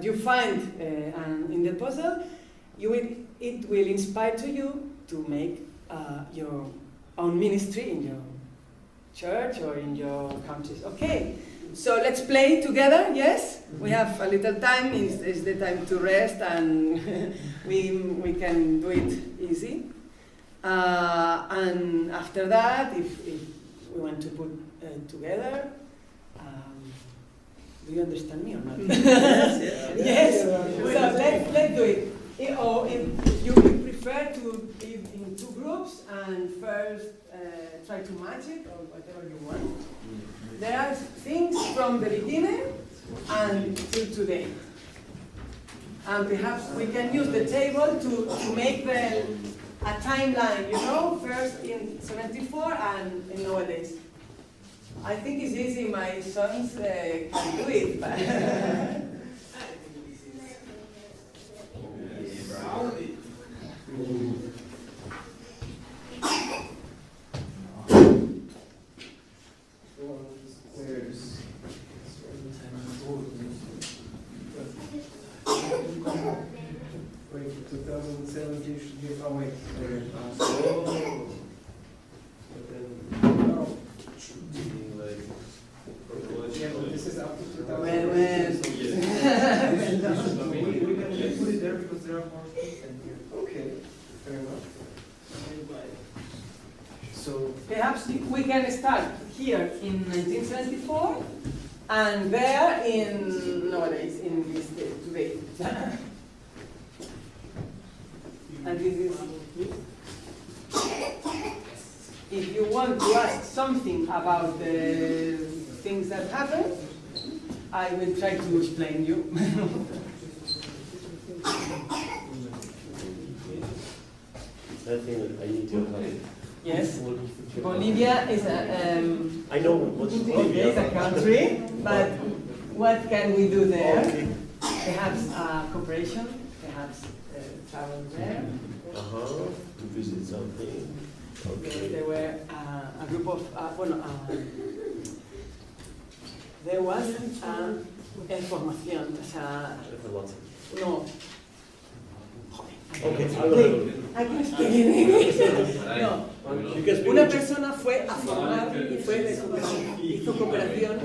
you find in the puzzle, it will inspire to you to make your own ministry in your church or in your countries. Okay, so let's play together. Yes, we have a little time. It's the time to rest, and we can do it easy. And after that, if we want to put together. Do you understand me or not? Yes. So let's do it. Or if you would prefer to be in two groups and first try to match it or whatever you want. There are things from the beginning and till today. And perhaps we can use the table to make a timeline, first in 74 and in nowadays. I think it's easy, my sons can do it, but Wait, 2017 should be, oh wait, sorry. But then, yeah, but this is up to 2000. We put it there because there are more things in here. Okay, fair enough. So, perhaps we can start here in 1974 and there in nowadays, in this day, today. And this is, if you want to ask something about the things that happen, I will try to explain you. I think that I need your help. Yes, Bolivia is a I know what's Bolivia is a country, but what can we do there? Okay. Perhaps cooperation, perhaps travel there. To visit something. Okay. There were a group of, there was información, o sea, no. Okay, I can speak in English. No. You can speak Una in- persona fue a formar y fue de cooperación, hizo cooperación.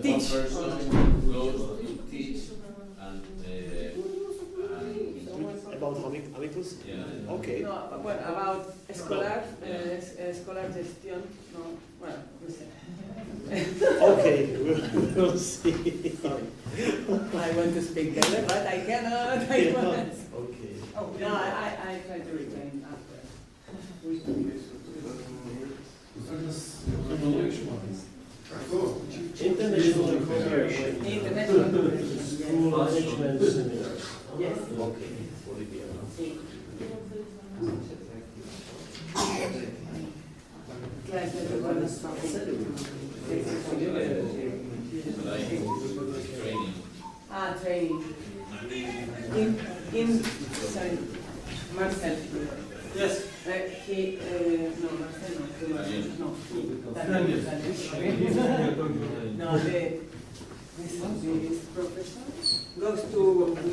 Teach. One person goes to teach and About AMiCUS? yeah. Okay. No, bueno, about escolar, escolar gestión, no, bueno, no sé. Okay, we'll see. I want to speak better, but I cannot. I want. Okay. Oh, no, I try to refrain after. International cooperation. International cooperation, School management seminars. Yes. Okay, Bolivia. Clases de buenas Training. training. Sorry, Marcel. Yes. No, Marcel, no, this professor goes to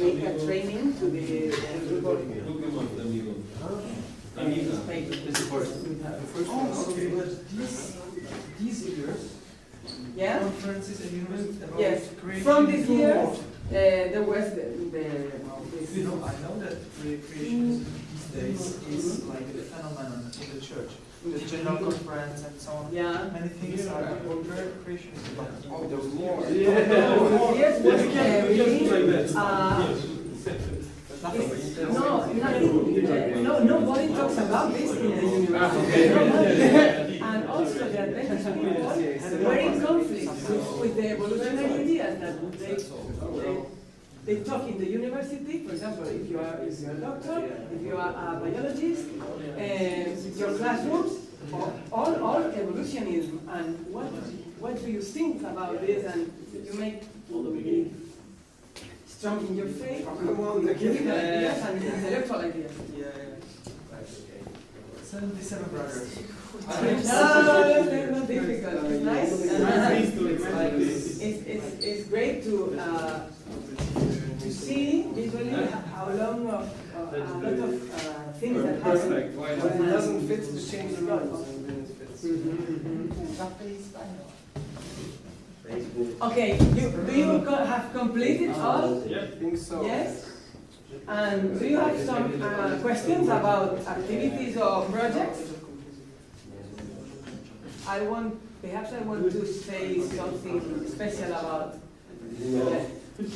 make a training to the group of These years, yeah. conferences and events about Yes. creation. From this year, there was the You know, I know that creation these days is like a phenomenon in the church. The general conference and so on. yeah. Many things are over creation is about Yes, was no, nobody talks about this in the university. And also the Adventist people were in conflict with the evolutionary ideas that they talk in the university. For example, if you are a doctor, if you are a biologist, your classrooms, all evolutionism. And what do you think about this? And you make strong in your faith, promote critical ideas and intellectual ideas. Yeah. 77 brothers. No, they're not difficult. It's nice. It's great to see visually how long of a lot of things that happen. But it doesn't fit to change the rules. Okay, do you have completed all? I think so. Yes? And do you have some questions about activities or projects? Perhaps I want to say something special about.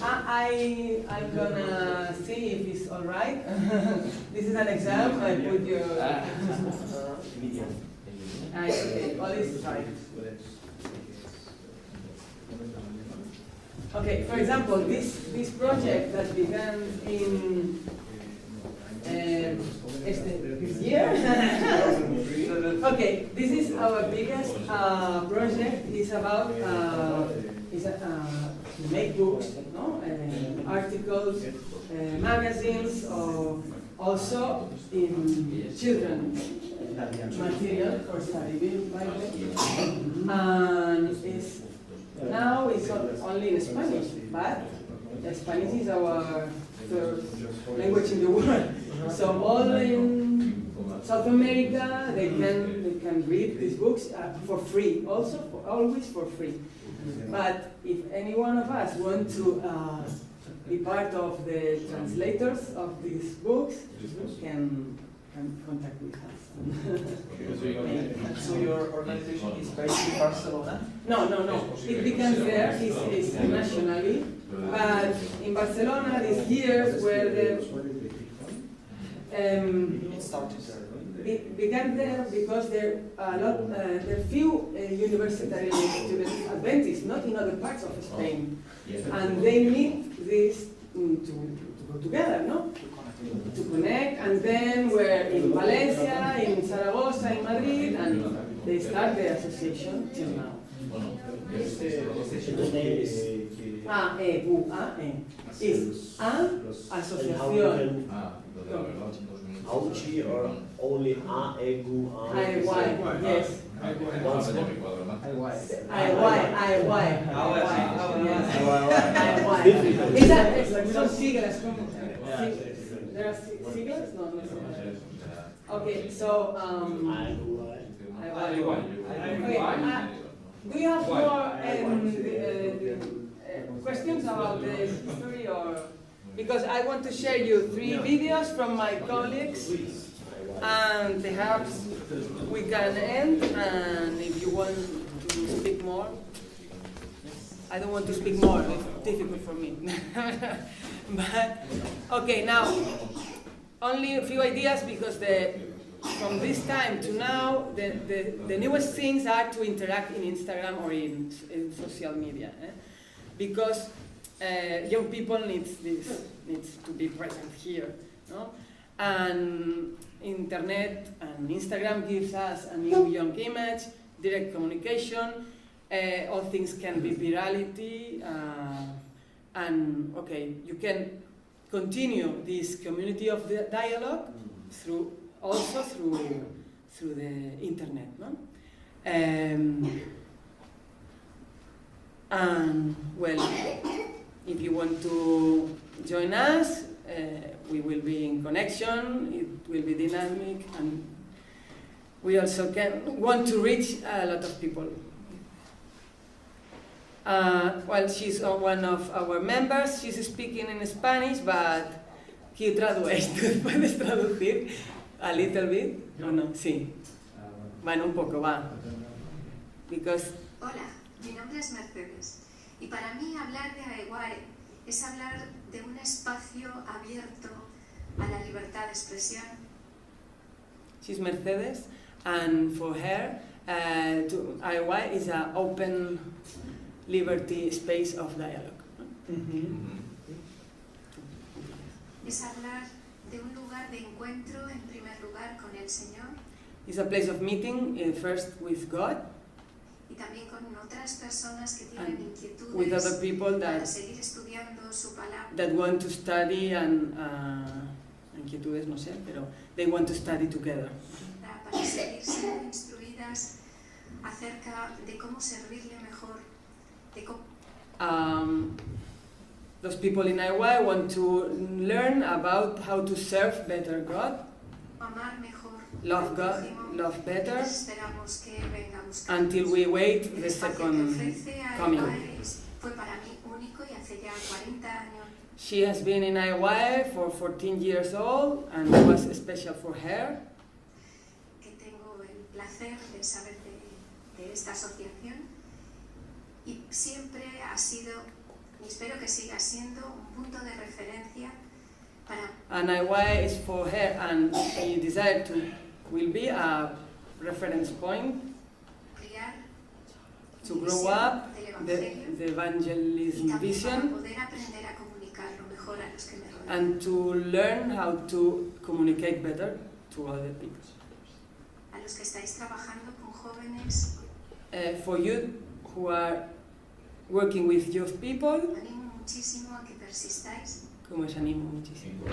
I'm gonna see if it's all right. This is an exam. I put your. Okay, all is right. Okay, for example, this project that began in this year. Okay, this is our biggest project. It's about to make books, no? Articles, magazines, or also in children material for study, and now it's only in Spanish, but Spanish is our third language in the world. So all in South America, they can read these books for free, always for free. But if any one of us want to be part of the translators of these books, can contact with us. So your organization is based in Barcelona? No. It began there, it's nationally, but in Barcelona these years were the It started there. it began there because there are few university students Adventists, not in other parts of Spain, and they need this to go together, no? To connect, and then we're in Valencia, in Zaragoza, in Madrid, and they start the association till now. The name is AEGUAE. It's asociación. AUCI or only AEGUAE? AEGUAE, yes. Once more. Son siglas. There are siglas? No. Okay, so do you have more questions about the history, or because I want to share you 3 videos from my colleagues, and perhaps we can end, and if you want to speak more. I don't want to speak more, it's difficult for me. But, okay, now, only a few ideas, because from this time to now, the newest things are to interact in Instagram or in social media. Because young people needs to be present here. No? And internet and Instagram gives us a new young image, direct communication, all things can be virality, and okay, you can continue this community of the dialogue through the internet, no? And well, if you want to join us, we will be in connection. It will be dynamic, and we also want to reach a lot of people. Well, she's one of our members. She's speaking in Spanish, but ¿qué traduces? ¿Puedes traducir a little bit? ¿O no? Sí. Bueno, un poco, va. Because... Hola, mi nombre es Mercedes. Y para mí hablar de AEGUAE es hablar de un espacio abierto a la libertad de expresión. She's Mercedes, and for her, AEGUAE is an open liberty space of dialogue. Es hablar de un lugar de encuentro, en primer lugar, con el Señor. It's a place of meeting, first with God. y también con otras personas que tienen and with other inquietudes people para that seguir estudiando su palabra. that want to study and inquietudes, no sé, pero they want to study together. Para seguir siendo instruidas acerca de cómo servirle mejor, de cómo Those people in AEGUAE want to learn about how to serve better God, amar mejor, love al God, prójimo. love better, Esperamos que venga a buscar. until we wait El the espacio que second ofrece coming. AEGUAE fue para mí único y hace ya 40 años. She has been in AEGUAE for 14 years old, and it was special for her. Que tengo el placer de saber de esta asociación y siempre ha sido, y espero que siga siendo, un punto de referencia para And AEGUAE is for her, and she decided to will be a reference point criar to mi grow visión up del the Evangelio y evangelism también para vision, poder aprender a comunicarlo mejor a los que me rodean. and to learn how to communicate better to other people. A los que estáis trabajando con jóvenes, For you who are working with youth people, animo muchísimo a que persistáis. como os animo muchísimo.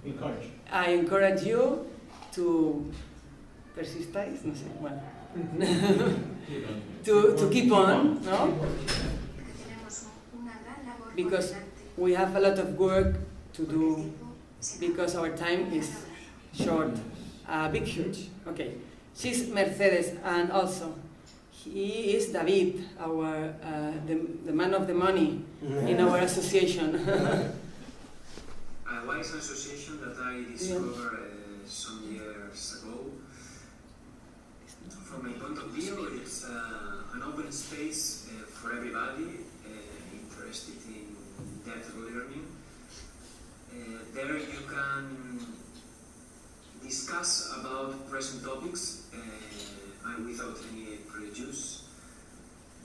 Encourage. I encourage you to persistáis, no sé, bueno, to keep on, no? Porque tenemos una gran labor por Because delante. we have a lot of work to Porque el do tiempo se da. because our time is short, big, huge. Okay, she's Mercedes, and also he is David, our the man of the money in our association. AEGUAE is an association that I discovered some years ago. From my point of view, it's an open space for everybody interested in depth learning. There you can discuss about present topics and without any prejudice.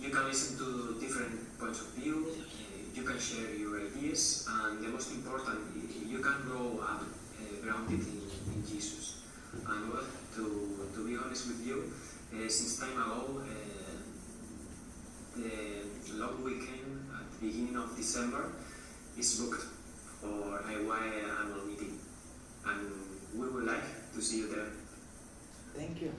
You can listen to different points of view. You can share your ideas, and the most important, you can grow up grounded in Jesus. And well, to be honest with you, since time ago, the long weekend at the beginning of December is booked for AEGUAE annual meeting, and we would like to see you there. Thank you.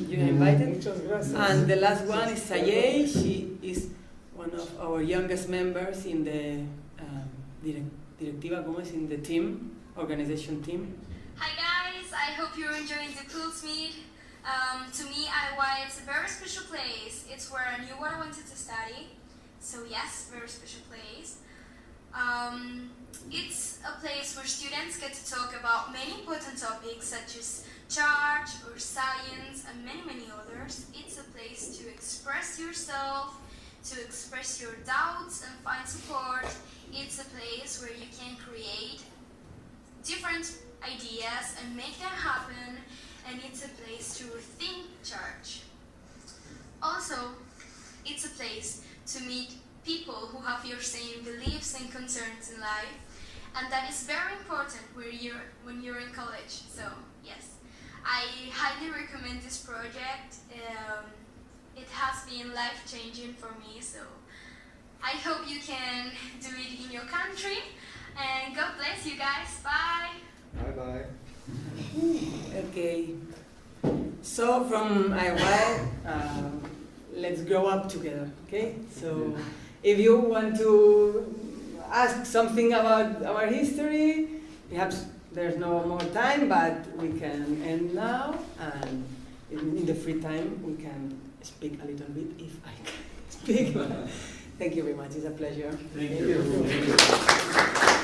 You're invited. Muchas gracias. And the last one is Sayei. She is one of our youngest members in the directiva, ¿cómo es? In the team, organization team. Hi guys, I hope you're enjoying the Pulse Meet. To me, AEGUAE is a very special place. It's where I knew what I wanted to study. So yes, very special place. It's a place where students get to talk about many important topics such as church or science and many others. It's a place to express yourself, to express your doubts and find support. It's a place where you can create different ideas and make them happen, and it's a place to rethink church. Also, it's a place to meet people who have your same beliefs and concerns in life, and that is very important when you're in college. So yes, I highly recommend this project. It has been life-changing for me, so I hope you can do it in your country, and God bless you guys. Bye! Bye-bye. Okay. So from AEGUAE, let's grow up together, okay? So if you want to ask something about our history, perhaps there's no more time, but we can end now, and in the free time we can speak a little bit if I can speak. Thank you very much, it's a pleasure. Thank you.